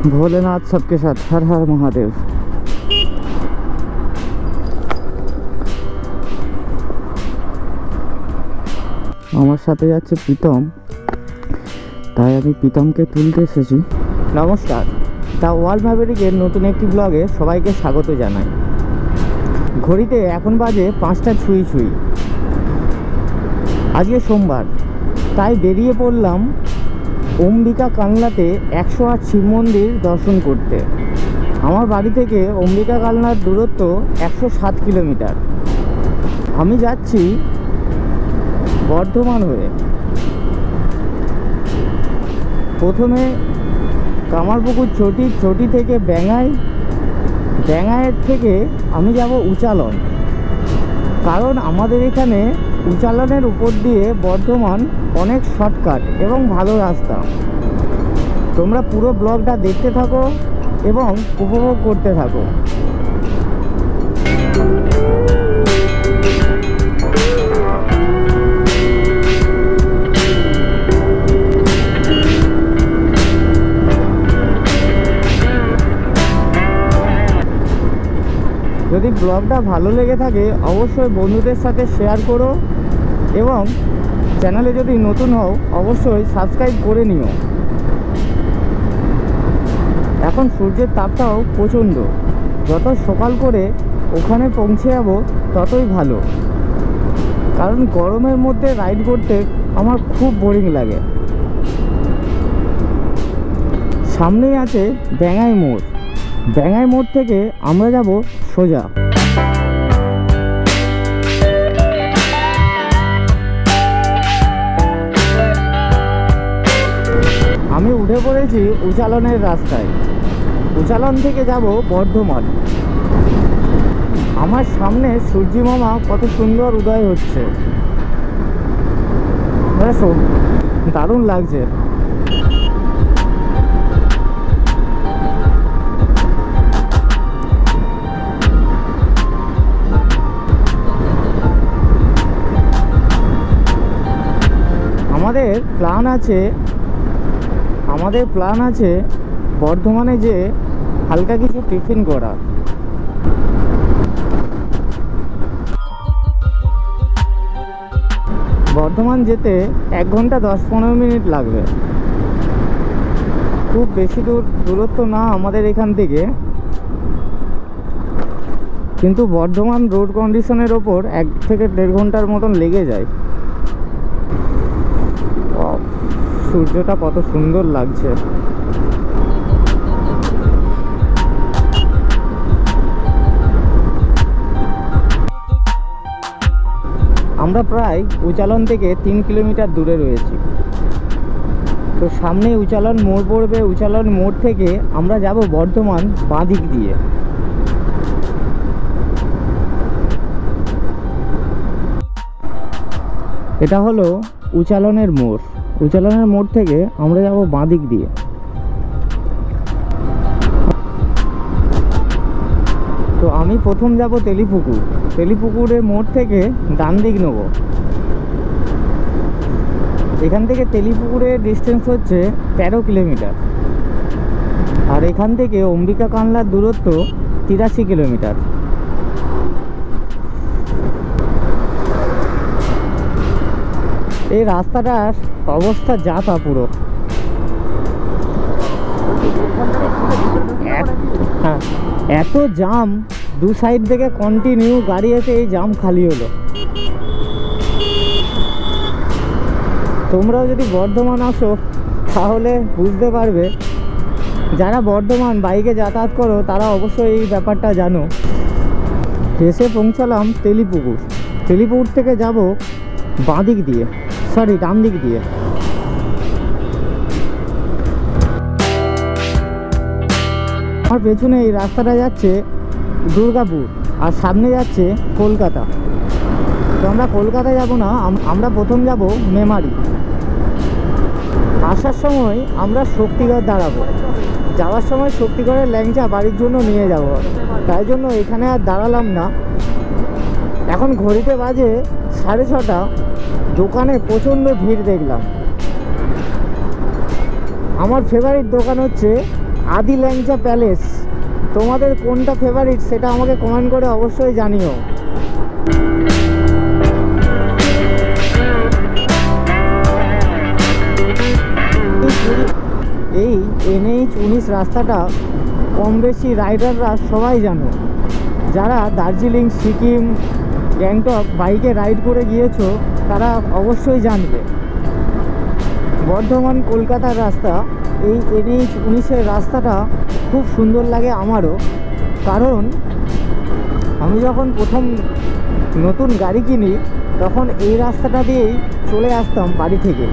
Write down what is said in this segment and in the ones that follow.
भोलेनाथ सबके साथ, हर हर महादेव। আমার সাথে যাচ্ছে প্রীতম, তাই আমি প্রীতমকে তুলতে এসেছি। নমস্কার, দ্য ওয়ার্ল্ড ম্যাভেরিকের নতুন একটি ব্লগে সবাইকে স্বাগত জানাই। ঘড়িতে এখন বাজে 5টা ছুঁই ছুঁই। আজকে সোমবার, তাই বেরিয়ে পড়লাম অম্বিকা কালনাতে 108 শিব মন্দির দর্শন করতে। আমার বাড়ি থেকে অম্বিকা কালনার দূরত্ব 107 কিলোমিটার। আমি যাচ্ছি বর্ধমান হয়ে। প্রথমে কামারপুকুর চটি থেকে ব্যাঙাইয়ের থেকে আমি যাব উচালন, কারণ আমাদের এখানে উচালনের উপর দিয়ে বর্ধমান অনেক শর্টকাট এবং ভালো রাস্তা। তোমরা পুরো ব্লগটা দেখতে থাকো এবং উপভোগ করতে থাকো। যদি ব্লগটা ভালো লেগে থাকে অবশ্যই বন্ধুদের সাথে শেয়ার করো এবং চ্যানেলে যদি নতুন হও অবশ্যই সাবস্ক্রাইব করে নিও। এখন সূর্যের তাপটাও প্রচণ্ড, যত সকাল করে ওখানে পৌঁছে যাব ততই ভালো, কারণ গরমের মধ্যে রাইড করতে আমার খুব বোরিং লাগে। সামনেই আছে ব্যাঙাই মোড়। ব্যাঙাই মোড় থেকে আমরা যাব সোজা। আমি উঠে পড়েছি উচালনের রাস্তায়। উচালন থেকে যাব বর্ধমান। আমার সামনে সূর্যি মামা কত সুন্দর উদয় হচ্ছে, দারুণ লাগছে। আমাদের প্ল্যান আছে বর্ধমানে যে হালকা কিছু টিফিন করা। বর্ধমান যেতে 1 ঘন্টা 10-15 মিনিট লাগবে। খুব বেশি দূরত্ব না আমাদের এখান থেকে, কিন্তু বর্ধমান রোড কন্ডিশনের ওপর 1 থেকে 1.5 ঘন্টার মতন লেগে যায়। সূর্যটা কত সুন্দর লাগছে। আমরা প্রায় উচালন থেকে 3 কিলোমিটার দূরে রয়েছি। তো সামনে উচালন মোড় পড়বে। উচালন মোড় থেকে আমরা যাব বর্ধমান বাঁ দিক দিয়ে। এটা হলো উচালনের মোড়। উচালনের মোড় থেকে আমরা যাব বাঁ দিক দিয়ে। তো আমি প্রথম যাব তেলিপুকুর। তেলিপুকুরের মোড় থেকে ডান দিক নেব। এখান থেকে তেলিপুকুরের ডিস্টেন্স হচ্ছে 13 কিলোমিটার, আর এখান থেকে অম্বিকা কালনার দূরত্ব 83 কিলোমিটার। এই রাস্তাটার অবস্থা যা তা পুরো। হ্যাঁ, এত জাম, দু সাইড থেকে কন্টিনিউ গাড়ি এসে এই জাম খালি হলো। তোমরাও যদি বর্ধমান আসো তাহলে বুঝতে পারবে। যারা বর্ধমান বাইকে যাতায়াত করো তারা অবশ্যই এই ব্যাপারটা জানো। এসে পৌঁছালাম তেলিপুকুর। তেলিপুকুর থেকে যাব বাঁ দিক দিয়ে, সরি ডান দিক দিয়ে। আমার পেছনে এই রাস্তাটা যাচ্ছে দুর্গাপুর, আর সামনে যাচ্ছে কলকাতা। তো আমরা কলকাতা যাব না, আমরা প্রথম যাব মেমারি। আসার সময় আমরা শক্তিগড় দাঁড়াবো, যাওয়ার সময় শক্তিগড়ের ল্যাংচা বাড়ির জন্য নিয়ে যাব, তাই জন্য এখানে আর দাঁড়ালাম না। এখন ঘড়িতে বাজে 6:30, দোকানে প্রচণ্ড ভিড় দেখলাম। আমার ফেভারিট দোকান হচ্ছে আদি ল্যাংচা প্যালেস। তোমাদের কোনটা ফেভারিট সেটা আমাকে কমেন্ট করে অবশ্যই জানিও। এই NH-19 রাস্তাটা কম বেশি রাইডাররা সবাই জানো। যারা দার্জিলিং, সিকিম, গ্যাংটক বাইকে রাইড করে গিয়েছো তারা অবশ্যই জানবে। বর্ধমান কলকাতার রাস্তা, এই NH-19 রাস্তাটা খুব সুন্দর লাগে আমারও, কারণ আমি যখন প্রথম নতুন গাড়ি কিনি তখন এই রাস্তাটা দিয়েই চলে আসতাম বাড়ি থেকে।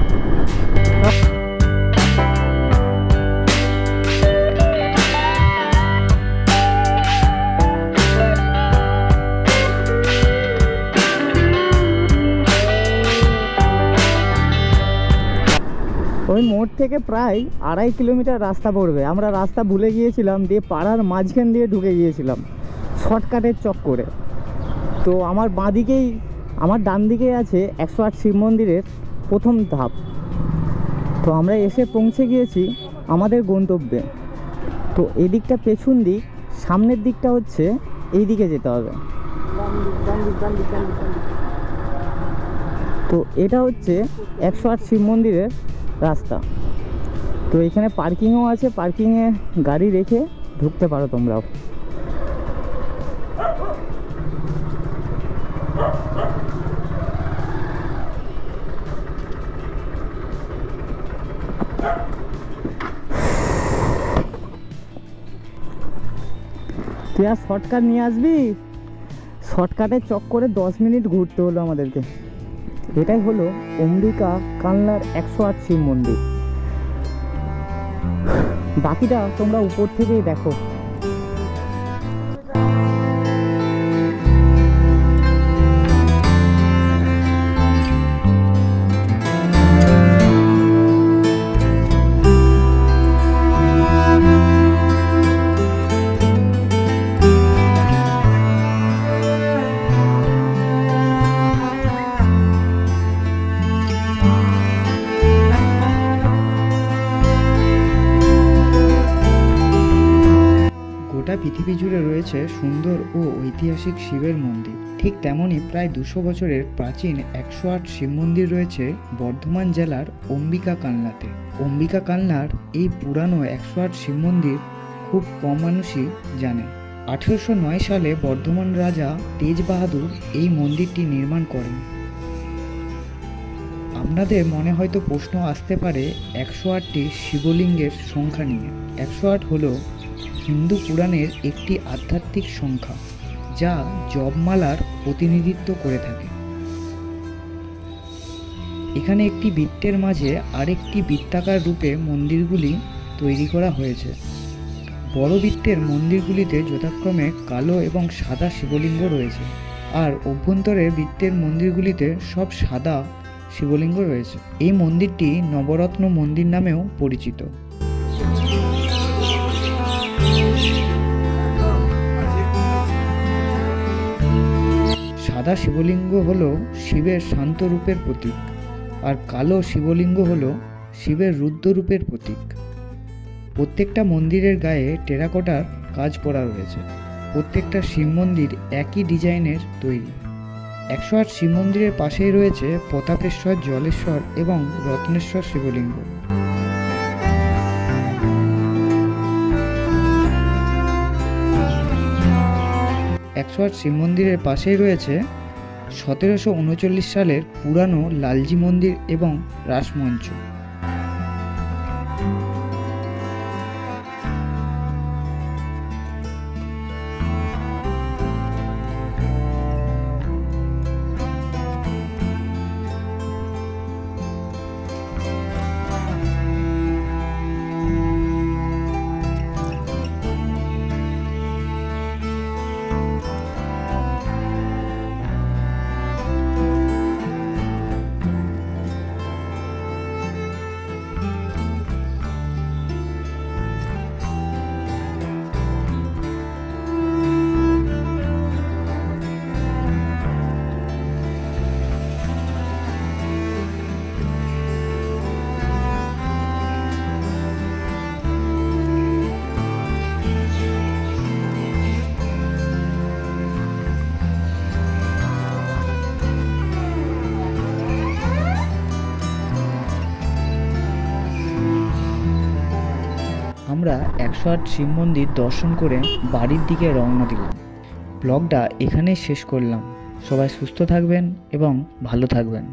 ওই মোড় থেকে প্রায় 2.5 কিলোমিটার রাস্তা পড়বে। আমরা রাস্তা ভুলে গিয়েছিলাম, দিয়ে পাড়ার মাঝখান দিয়ে ঢুকে গিয়েছিলাম শর্টকাটের চক্করে। তো আমার বাঁদিকেই, আমার ডান দিকেই আছে 108 শিব মন্দিরের প্রথম ধাপ। তো আমরা এসে পৌঁছে গিয়েছি আমাদের গন্তব্যে। তো এই দিকটা পেছন দিক, সামনের দিকটা হচ্ছে এই দিকে যেতে হবে। তো এটা হচ্ছে 108 শিব মন্দিরের রাস্তা। তো এখানে পার্কিংও আছে, পার্কিংয়ে গাড়ি রেখে ঢুকতে পারো তোমরাও। তুই আর শর্টকাট নিয়ে আসবি? শর্টকাটের চক্করে 10 মিনিট ঘুরতে হলো আমাদেরকে। এটাই হলো অম্বিকা কালনার 108 শিব মন্দির। বাকিটা তোমরা উপর থেকেই দেখো। পৃথিবী জুড়ে রয়েছে সুন্দর ও ঐতিহাসিক শিবের মন্দির। ঠিক তেমনই প্রায় 200 বছরের প্রাচীন 108 শিব মন্দির রয়েছে বর্ধমান জেলার অম্বিকা কালনাতে। অম্বিকা কালনার এই পুরানো 108 শিব মন্দির খুব কম মানুষই জানে। 1809 সালে বর্ধমান রাজা তেজ বাহাদুর এই মন্দিরটি নির্মাণ করেন। আপনাদের মনে হয়তো প্রশ্ন আসতে পারে 108টি শিবলিঙ্গের সংখ্যা নিয়ে। 108 হলো হিন্দু পুরাণের একটি আধ্যাত্মিক সংখ্যা, যা জপমালার প্রতিনিধিত্ব করে থাকে। এখানে একটি বৃত্তের মাঝে আরেকটি বৃত্তাকার রূপে মন্দিরগুলি তৈরি করা হয়েছে। বড় বৃত্তের মন্দিরগুলিতে যথাক্রমে কালো এবং সাদা শিবলিঙ্গ রয়েছে, আর অভ্যন্তরের বৃত্তের মন্দিরগুলিতে সব সাদা শিবলিঙ্গ রয়েছে। এই মন্দিরটি নবরত্ন মন্দির নামেও পরিচিত। সাদা শিবলিঙ্গ হল শিবের শান্ত রূপের প্রতীক, আর কালো শিবলিঙ্গ হল শিবের রুদ্র রূপের প্রতীক। প্রত্যেকটা মন্দিরের গায়ে টেরাকোটার কাজ করা রয়েছে। প্রত্যেকটা শিব মন্দির একই ডিজাইনের তৈরি। 108 শিব মন্দিরের পাশেই রয়েছে প্রতাপেশ্বর, জলেশ্বর এবং রত্নেশ্বর শিবলিঙ্গ। শিব মন্দিরের পাশেই রয়েছে 1739 সালের পুরানো লালজি মন্দির এবং রাসমঞ্চ। আমরা 108 শিব মন্দির দর্শন করে বাড়ির দিকে রওনা দিলাম। ব্লগটা এখানেই শেষ করলাম। সবাই সুস্থ থাকবেন এবং ভালো থাকবেন।